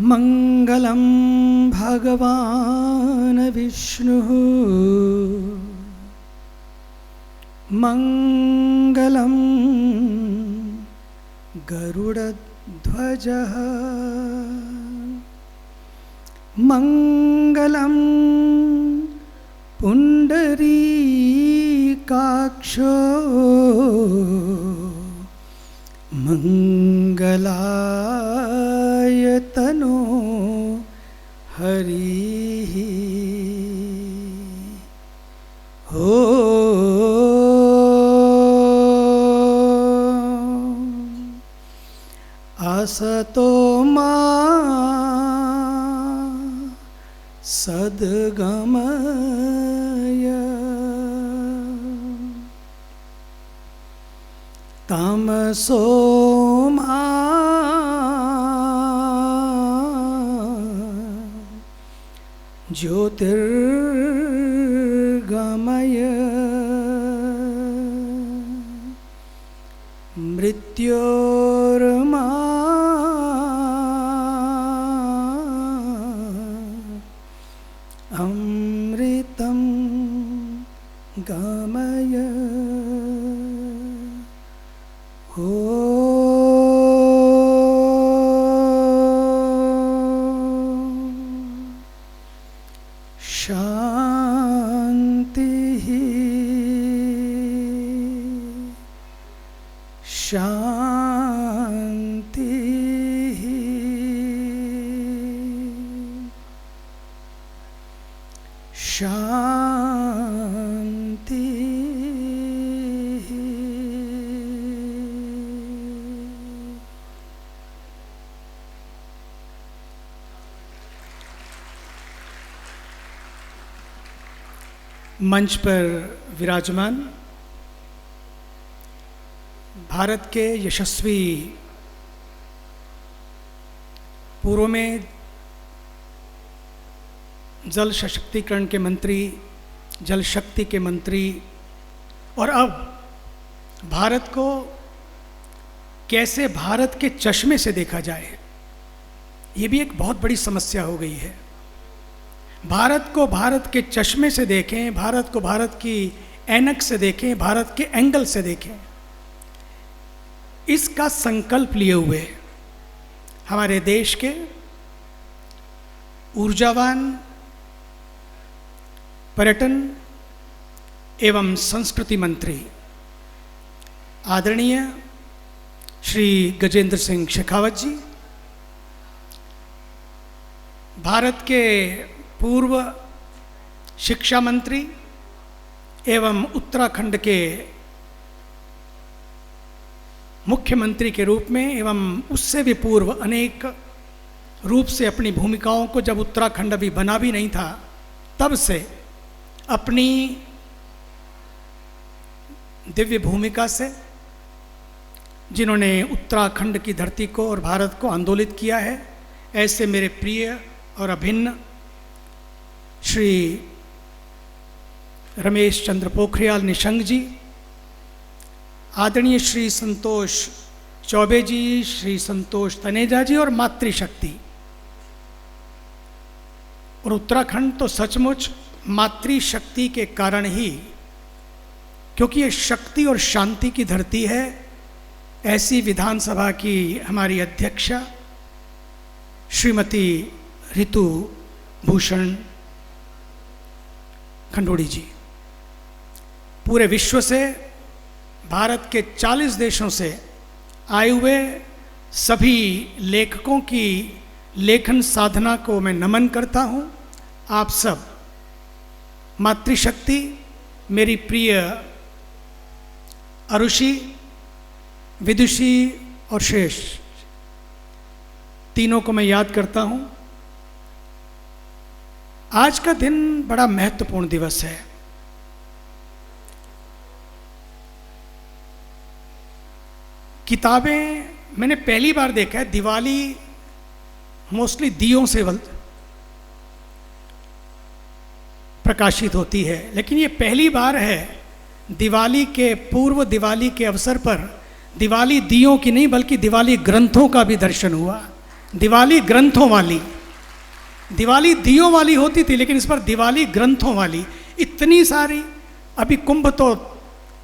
मंगलम भगवान विष्णुः मंगलम गरुड़ध्वजः मंगलम पुंडरीकाक्षो मंगलायतनो हरिः असतो मा सद्गमय तमसो मा ज्योतिर्गमय मृत्योर्मा अमृतं गमय शान्तिः शान्तिः शान्तिः। मंच पर विराजमान भारत के यशस्वी पूर्व में जल सशक्तिकरण के मंत्री, जल शक्ति के मंत्री और अब भारत को कैसे भारत के चश्मे से देखा जाए, ये भी एक बहुत बड़ी समस्या हो गई है। भारत को भारत के चश्मे से देखें, भारत को भारत की ऐनक से देखें, भारत के एंगल से देखें, इसका संकल्प लिए हुए हमारे देश के ऊर्जावान पर्यटन एवं संस्कृति मंत्री आदरणीय श्री गजेंद्र सिंह शेखावत जी, भारत के पूर्व शिक्षा मंत्री एवं उत्तराखंड के मुख्यमंत्री के रूप में एवं उससे भी पूर्व अनेक रूप से अपनी भूमिकाओं को, जब उत्तराखंड अभी बना भी नहीं था तब से अपनी दिव्य भूमिका से जिन्होंने उत्तराखंड की धरती को और भारत को आंदोलित किया है, ऐसे मेरे प्रिय और अभिन्न श्री रमेश चंद्र पोखरियाल निशंक जी, आदरणीय श्री संतोष चौबे जी, श्री संतोष तनेजा जी और मातृशक्ति। और उत्तराखंड तो सचमुच मातृशक्ति के कारण ही, क्योंकि ये शक्ति और शांति की धरती है, ऐसी विधानसभा की हमारी अध्यक्षा श्रीमती ऋतु भूषण खंडोड़ी जी पूरे विश्व से, भारत के 40 देशों से आए हुए सभी लेखकों की लेखन साधना को मैं नमन करता हूँ। आप सब मातृशक्ति, मेरी प्रिय अरुषि, विदुषी और शेष, तीनों को मैं याद करता हूँ। आज का दिन बड़ा महत्वपूर्ण दिवस है। किताबें मैंने पहली बार देखा है, दिवाली मोस्टली दियों से प्रकाशित होती है, लेकिन ये पहली बार है दिवाली के पूर्व, दिवाली के अवसर पर दिवाली दियों की नहीं बल्कि दिवाली ग्रंथों का भी दर्शन हुआ, दिवाली ग्रंथों वाली, दिवाली दियों वाली होती थी, लेकिन इस पर दिवाली ग्रंथों वाली। इतनी सारी, अभी कुंभ तो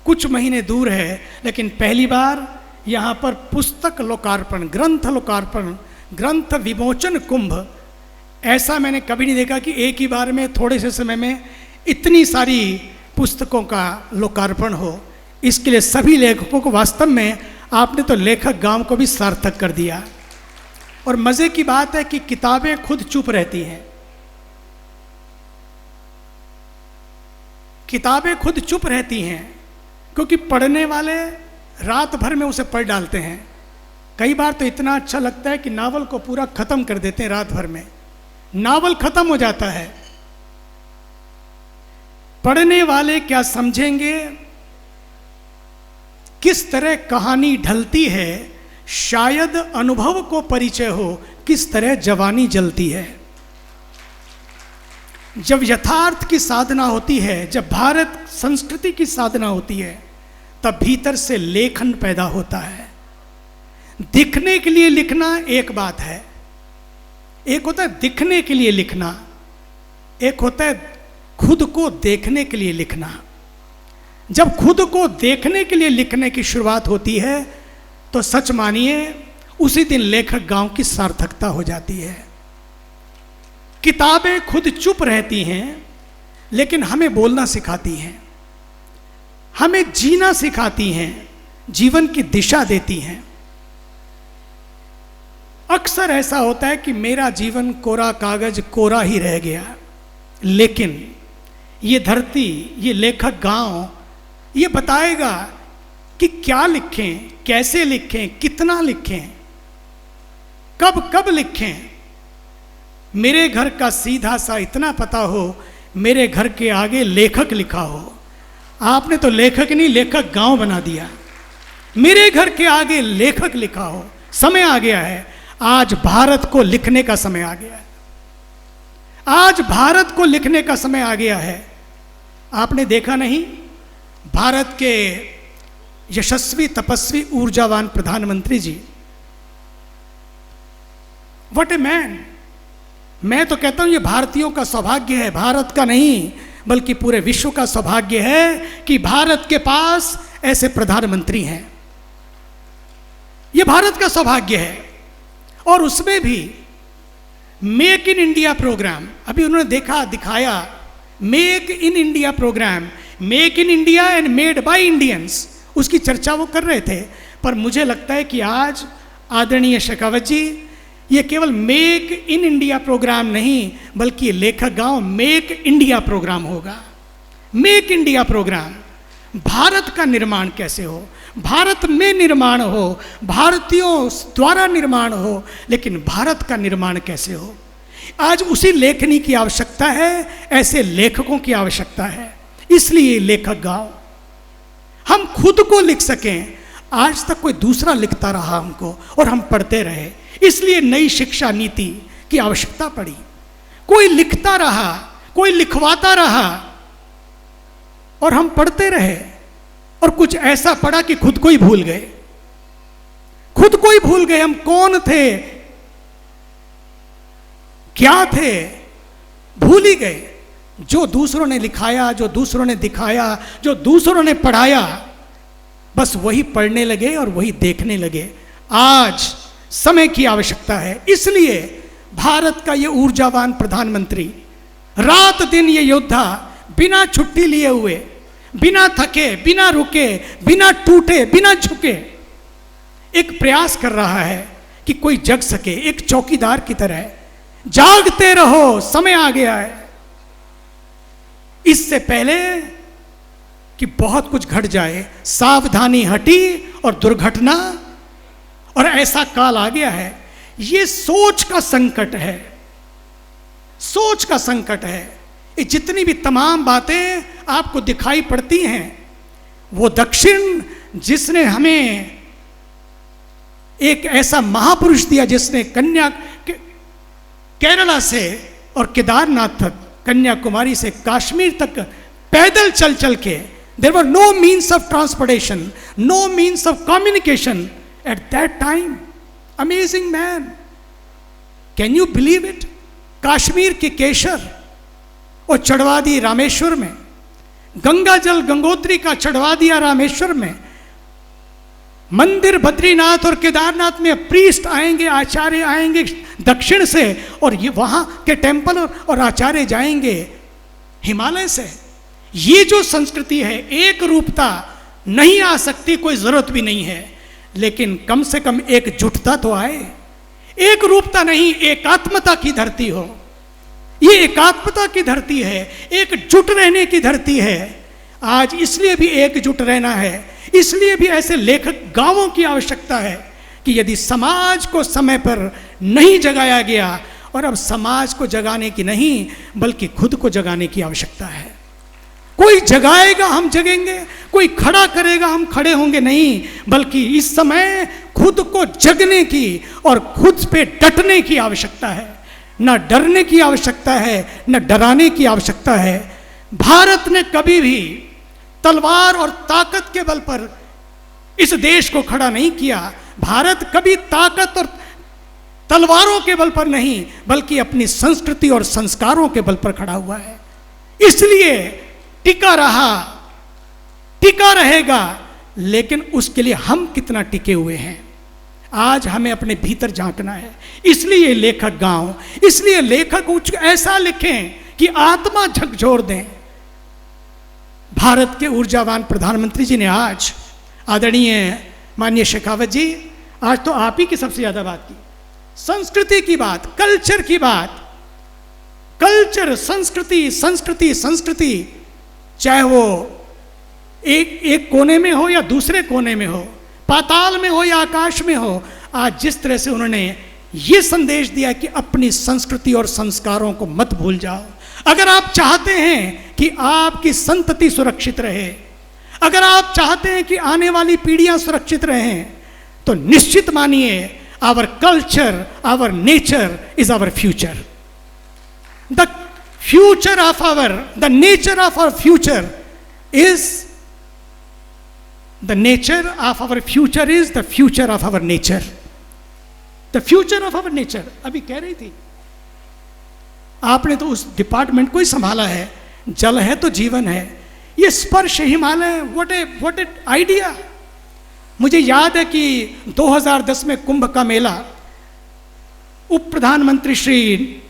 कुछ महीने दूर है, लेकिन पहली बार यहाँ पर पुस्तक लोकार्पण, ग्रंथ लोकार्पण, ग्रंथ विमोचन कुंभ, ऐसा मैंने कभी नहीं देखा कि एक ही बार में थोड़े से समय में इतनी सारी पुस्तकों का लोकार्पण हो। इसके लिए सभी लेखकों को, वास्तव में आपने तो लेखक गांव को भी सार्थक कर दिया। और मज़े की बात है कि किताबें खुद चुप रहती हैं, किताबें खुद चुप रहती हैं, क्योंकि पढ़ने वाले रात भर में उसे पढ़ डालते हैं। कई बार तो इतना अच्छा लगता है कि नावल को पूरा खत्म कर देते हैं रात भर में, नावल खत्म हो जाता है। पढ़ने वाले क्या समझेंगे, किस तरह कहानी ढलती है, शायद अनुभव को परिचय हो किस तरह जवानी जलती है। जब यथार्थ की साधना होती है, जब भारत संस्कृति की साधना होती है, तब भीतर से लेखन पैदा होता है। दिखने के लिए लिखना एक बात है, एक होता है दिखने के लिए लिखना, एक होता है खुद को देखने के लिए लिखना। जब खुद को देखने के लिए लिखने की शुरुआत होती है, तो सच मानिए उसी दिन लेखक गांव की सार्थकता हो जाती है। किताबें खुद चुप रहती हैं, लेकिन हमें बोलना सिखाती हैं, हमें जीना सिखाती हैं, जीवन की दिशा देती हैं। अक्सर ऐसा होता है कि मेरा जीवन कोरा कागज कोरा ही रह गया, लेकिन ये धरती, ये लेखक गांव ये बताएगा कि क्या लिखें, कैसे लिखें, कितना लिखें, कब कब लिखें। मेरे घर का सीधा सा इतना पता हो, मेरे घर के आगे लेखक लिखा हो। आपने तो लेखक नहीं, लेखक गांव बना दिया। मेरे घर के आगे लेखक लिखा हो। समय आ गया है, आज भारत को लिखने का समय आ गया है, आज भारत को लिखने का समय आ गया है। आपने देखा नहीं, भारत के यशस्वी, तपस्वी, ऊर्जावान प्रधानमंत्री जी, व्हाट ए मैन। मैं तो कहता हूं ये भारतीयों का सौभाग्य है, भारत का नहीं बल्कि पूरे विश्व का सौभाग्य है कि भारत के पास ऐसे प्रधानमंत्री हैं। ये भारत का सौभाग्य है। और उसमें भी मेक इन इंडिया प्रोग्राम, अभी उन्होंने देखा, दिखाया, make in India program, make in India and made by Indians, उसकी चर्चा वो कर रहे थे। पर मुझे लगता है कि आज आदरणीय शेखावत जी, ये केवल मेक इन इंडिया प्रोग्राम नहीं, बल्कि लेखक गांव मेक इंडिया प्रोग्राम होगा। मेक इंडिया प्रोग्राम, भारत का निर्माण कैसे हो, भारत में निर्माण हो, भारतीयों द्वारा निर्माण हो, लेकिन भारत का निर्माण कैसे हो। आज उसी लेखनी की आवश्यकता है, ऐसे लेखकों की आवश्यकता है। इसलिए लेखक गांव, हम खुद को लिख सकें। आज तक कोई दूसरा लिखता रहा हमको और हम पढ़ते रहे, इसलिए नई शिक्षा नीति की आवश्यकता पड़ी। कोई लिखता रहा, कोई लिखवाता रहा और हम पढ़ते रहे, और कुछ ऐसा पढ़ा कि खुद को ही भूल गए, खुद को ही भूल गए। हम कौन थे, क्या थे, भूल ही गए। जो दूसरों ने लिखाया, जो दूसरों ने दिखाया, जो दूसरों ने पढ़ाया, बस वही पढ़ने लगे और वही देखने लगे। आज समय की आवश्यकता है, इसलिए भारत का ये ऊर्जावान प्रधानमंत्री, रात दिन ये योद्धा, बिना छुट्टी लिए हुए, बिना थके, बिना रुके, बिना टूटे, बिना झुके, एक प्रयास कर रहा है कि कोई जग सके। एक चौकीदार की तरह जागते रहो, समय आ गया है। इससे पहले कि बहुत कुछ घट जाए, सावधानी हटी और दुर्घटना, और ऐसा काल आ गया है। ये सोच का संकट है, सोच का संकट है। ये जितनी भी तमाम बातें आपको दिखाई पड़ती हैं, वो दक्षिण जिसने हमें एक ऐसा महापुरुष दिया, जिसने केरला से और केदारनाथ तक, कन्याकुमारी से कश्मीर तक पैदल चल चल के, there were no means of transportation, no means of communication at that time. Amazing man, can you believe it? Kashmir के केशर और चढ़वा दी रामेश्वर में, गंगा जल गंगोत्री का चढ़वा दिया रामेश्वर में, मंदिर बद्रीनाथ और केदारनाथ में प्रीस्ट आएंगे, आचार्य आएंगे दक्षिण से, और ये वहाँ के टेम्पल और आचार्य जाएंगे हिमालय से। ये जो संस्कृति है, एक रूपता नहीं आ सकती, कोई ज़रूरत भी नहीं है, लेकिन कम से कम एकजुटता तो आए। एक रूपता नहीं, एकात्मता की धरती हो। ये एकात्मता की धरती है, एकजुट रहने की धरती है। आज इसलिए भी एकजुट रहना है, इसलिए भी ऐसे लेखक गांवों की आवश्यकता है कि यदि समाज को समय पर नहीं जगाया गया, और अब समाज को जगाने की नहीं बल्कि खुद को जगाने की आवश्यकता है। कोई जगाएगा हम जगेंगे, कोई खड़ा करेगा हम खड़े होंगे, नहीं, बल्कि इस समय खुद को जगने की और खुद पे डटने की आवश्यकता है। न डरने की आवश्यकता है, न डराने की आवश्यकता है। भारत ने कभी भी तलवार और ताकत के बल पर इस देश को खड़ा नहीं किया। भारत कभी ताकत और तलवारों के बल पर नहीं, बल्कि अपनी संस्कृति और संस्कारों के बल पर खड़ा हुआ है। इसलिए टिका रहा, टिका रहेगा, लेकिन उसके लिए हम कितना टिके हुए हैं, आज हमें अपने भीतर झांकना है। इसलिए लेखक गांव, इसलिए लेखक कुछ ऐसा लिखें कि आत्मा झकझोर दें। भारत के ऊर्जावान प्रधानमंत्री जी ने आज, आदरणीय माननीय शेखावत जी, आज तो आप ही की सबसे ज्यादा बात की, संस्कृति की बात, कल्चर की बात। कल्चर, संस्कृति, संस्कृति, संस्कृति, चाहे वो एक कोने में हो या दूसरे कोने में हो, पाताल में हो या आकाश में हो। आज जिस तरह से उन्होंने ये संदेश दिया कि अपनी संस्कृति और संस्कारों को मत भूल जाओ। अगर आप चाहते हैं कि आपकी संतति सुरक्षित रहे, अगर आप चाहते हैं कि आने वाली पीढ़ियां सुरक्षित रहें, तो निश्चित मानिए our culture, our nature is our future. The future of our, the nature of our future is the nature of our future is the future of our nature. The future of our nature. अभी कह रही थी, आपने तो उस department को ही संभाला है, जल है तो जीवन है। ये स्पर्श हिमालय, व्हाट ए आइडिया। मुझे याद है कि 2010 में कुंभ का मेला, उप प्रधानमंत्री श्री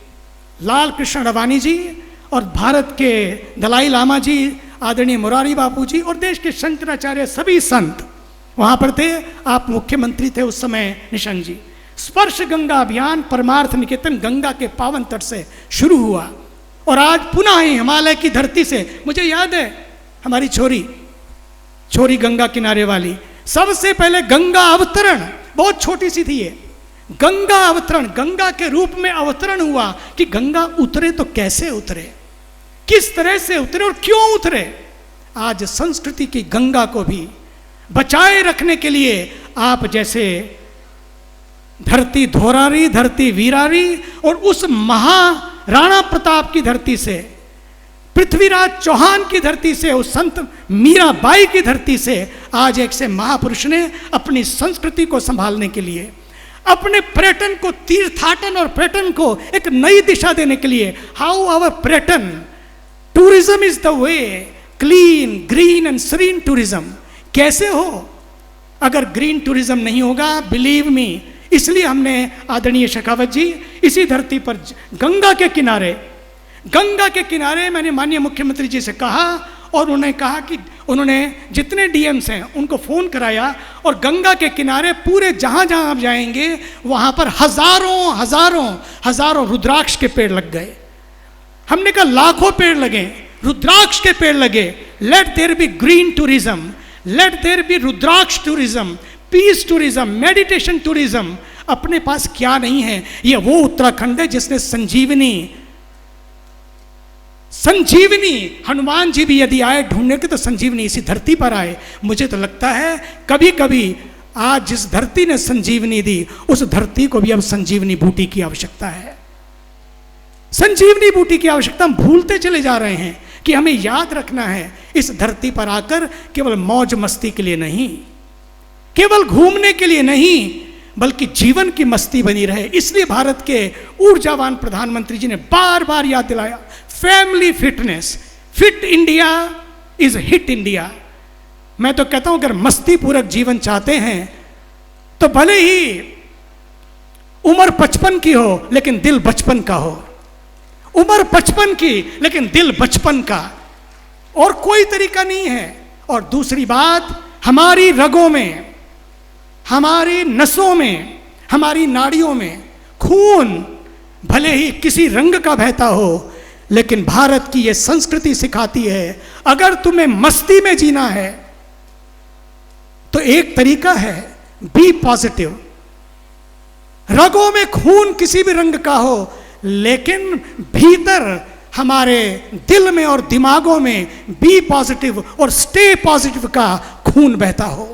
लाल कृष्ण अडवाणी जी और भारत के दलाई लामा जी, आदरणीय मुरारी बापू जी और देश के शंकराचार्य, सभी संत वहाँ पर थे। आप मुख्यमंत्री थे उस समय, निशंक जी। स्पर्श गंगा अभियान परमार्थ निकेतन गंगा के पावन तट से शुरू हुआ, और आज पुनः हिमालय की धरती से, मुझे याद है हमारी छोरी गंगा किनारे वाली, सबसे पहले गंगा अवतरण, बहुत छोटी सी थी ये, गंगा अवतरण, गंगा के रूप में अवतरण हुआ कि गंगा उतरे तो कैसे उतरे, किस तरह से उतरे और क्यों उतरे। आज संस्कृति की गंगा को भी बचाए रखने के लिए आप जैसे धरती धोरारी, धरती वीरारी, और उस महाराणा प्रताप की धरती से, पृथ्वीराज चौहान की धरती से, उस संत मीराबाई की धरती से आज एक से महापुरुष ने अपनी संस्कृति को संभालने के लिए, अपने पर्यटन को, तीर्थाटन और पर्यटन को एक नई दिशा देने के लिए, हाउ आवर पर्यटन tourism is the way, clean, green and serine tourism. कैसे हो? अगर ग्रीन टूरिज्म नहीं होगा, बिलीव मी। इसलिए हमने आदरणीय शेखावत जी इसी धरती पर गंगा के किनारे मैंने माननीय मुख्यमंत्री जी से कहा, और उन्होंने कहा कि उन्होंने जितने डीएम्स हैं उनको फ़ोन कराया, और गंगा के किनारे पूरे जहाँ जहाँ आप जाएंगे वहाँ पर हजारों रुद्राक्ष के पेड़ लग गए। हमने कहा लाखों पेड़ लगे, रुद्राक्ष के पेड़ लगे। Let there be green tourism, let there be rudraksha tourism, peace tourism, meditation tourism. अपने पास क्या नहीं है? ये वो उत्तराखंड है जिसने संजीवनी हनुमान जी भी यदि आए ढूंढने के तो संजीवनी इसी धरती पर आए। मुझे तो लगता है कभी कभी आज जिस धरती ने संजीवनी दी, उस धरती को भी अब संजीवनी बूटी की आवश्यकता है। संजीवनी बूटी की आवश्यकता हम भूलते चले जा रहे हैं कि हमें याद रखना है, इस धरती पर आकर केवल मौज मस्ती के लिए नहीं, केवल घूमने के लिए नहीं, बल्कि जीवन की मस्ती बनी रहे। इसलिए भारत के ऊर्जावान प्रधानमंत्री जी ने बार बार याद दिलाया, family fitness, fit India is hit India. मैं तो कहता हूं अगर मस्ती पूरक जीवन चाहते हैं तो भले ही उम्र 55 की हो लेकिन दिल बचपन का हो, उम्र 55 की लेकिन दिल बचपन का, और कोई तरीका नहीं है। और दूसरी बात, हमारी रगों में, हमारी नसों में, हमारी नाड़ियों में खून भले ही किसी रंग का बहता हो, लेकिन भारत की यह संस्कृति सिखाती है अगर तुम्हें मस्ती में जीना है तो एक तरीका है, बी पॉजिटिव। रगों में खून किसी भी रंग का हो, लेकिन भीतर हमारे दिल में और दिमागों में बी पॉजिटिव और स्टे पॉजिटिव का खून बहता हो।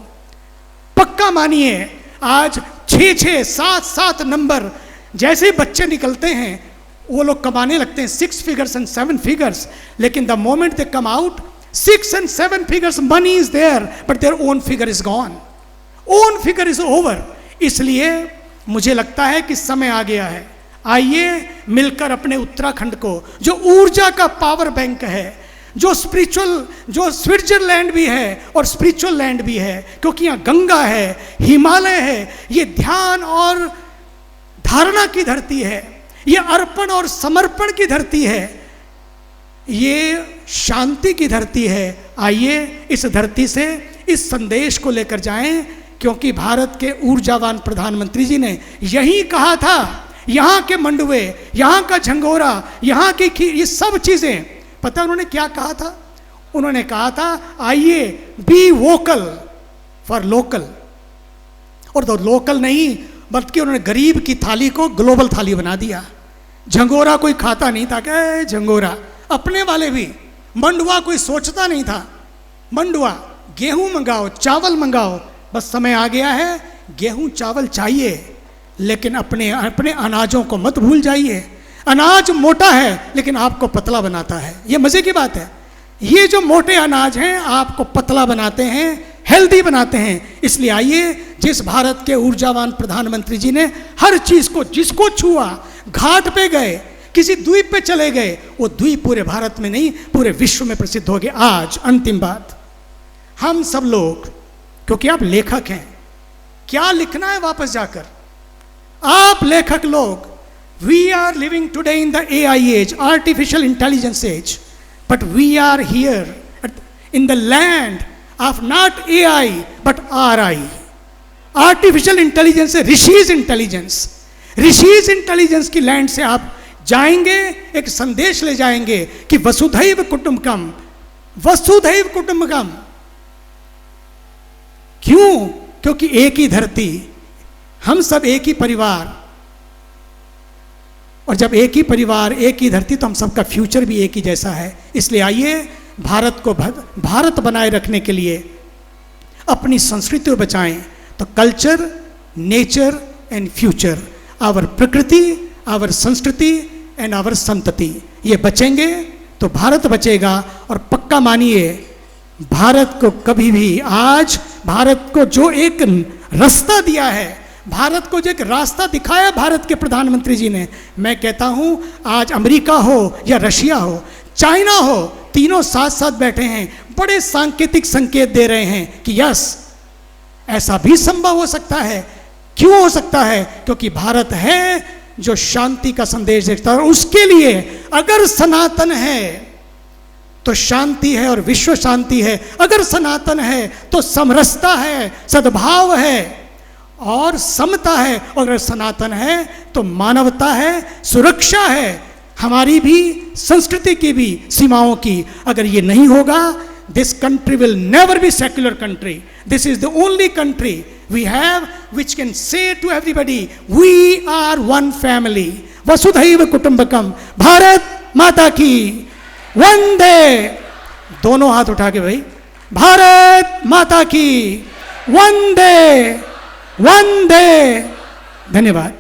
पक्का मानिए, आज 6-6, 7-7 नंबर जैसे बच्चे निकलते हैं वो लोग कमाने लगते हैं 6 figures and 7 figures, लेकिन the moment they come out 6 and 7 figures money is there but their own figure is gone, own figure is over। इसलिए मुझे लगता है कि समय आ गया है, आइए मिलकर अपने उत्तराखंड को, जो ऊर्जा का पावर बैंक है, जो स्पिरिचुअल, जो स्विट्जरलैंड भी है और स्पिरिचुअल लैंड भी है, क्योंकि यहाँ गंगा है, हिमालय है, ये ध्यान और धारणा की धरती है, ये अर्पण और समर्पण की धरती है, ये शांति की धरती है। आइए इस धरती से इस संदेश को लेकर जाएं, क्योंकि भारत के ऊर्जावान प्रधानमंत्री जी ने यही कहा था, यहाँ के मंडुए, यहाँ का झंगोरा, यहाँ की खीर, ये सब चीज़ें, पता उन्होंने क्या कहा था? उन्होंने कहा था आइए बी वोकल फॉर लोकल, और तो लोकल नहीं बल्कि उन्होंने गरीब की थाली को ग्लोबल थाली बना दिया। झंगोरा कोई खाता नहीं था, क्या झंगोरा, अपने वाले भी, मंडुआ कोई सोचता नहीं था, मंडुआ, गेहूं मंगाओ, चावल मंगाओ, बस समय आ गया है, गेहूं चावल चाहिए, लेकिन अपने अपने अनाजों को मत भूल जाइए। अनाज मोटा है लेकिन आपको पतला बनाता है, ये मजे की बात है। ये जो मोटे अनाज हैं आपको पतला बनाते हैं, हेल्दी बनाते हैं। इसलिए आइए, जिस भारत के ऊर्जावान प्रधानमंत्री जी ने हर चीज को, जिसको छुआ, घाट पे गए, किसी द्वीप पे चले गए, वो द्वीप पूरे भारत में नहीं पूरे विश्व में प्रसिद्ध हो गए। आज अंतिम बात, हम सब लोग, क्योंकि आप लेखक हैं, क्या लिखना है वापस जाकर, आप लेखक लोग, we are living today in the AI age, artificial intelligence age, but we are here in the land of not AI but RI, artificial intelligence है ऋषिज इंटेलिजेंस। ऋषिज इंटेलिजेंस की लैंड से आप जाएंगे, एक संदेश ले जाएंगे कि वसुधैव कुटुंबकम, वसुधैव कुटुंबकम। क्यों? क्योंकि एक ही धरती, हम सब एक ही परिवार, और जब एक ही परिवार, एक ही धरती, तो हम सबका फ्यूचर भी एक ही जैसा है। इसलिए आइए भारत को भारत बनाए रखने के लिए अपनी संस्कृति को बचाएं। तो culture, nature and future, our prakriti, our sanskriti and our santati, ये बचेंगे तो भारत बचेगा। और पक्का मानिए, भारत को कभी भी, आज भारत को जो एक रास्ता दिया है, भारत को जो एक रास्ता दिखाया भारत के प्रधानमंत्री जी ने, मैं कहता हूं आज अमेरिका हो या रशिया हो, चाइना हो, तीनों साथ साथ बैठे हैं, बड़े सांकेतिक संकेत दे रहे हैं कि यस, ऐसा भी संभव हो सकता है। क्यों हो सकता है? क्योंकि भारत है जो शांति का संदेश देता है, और उसके लिए अगर सनातन है तो शांति है और विश्व शांति है, अगर सनातन है तो समरसता है, सद्भाव है और समता है, और अगर सनातन है तो मानवता है, सुरक्षा है, हमारी भी संस्कृति की भी सीमाओं की। अगर ये नहीं होगा, this country will never be secular country. This is the only country we have which can say to everybody, we are one family, वसुधैव कुटुंबकम, भारत माता की वंदे। दोनों हाथ उठा के भाई, भारत माता की वंदे वंदे। धन्यवाद।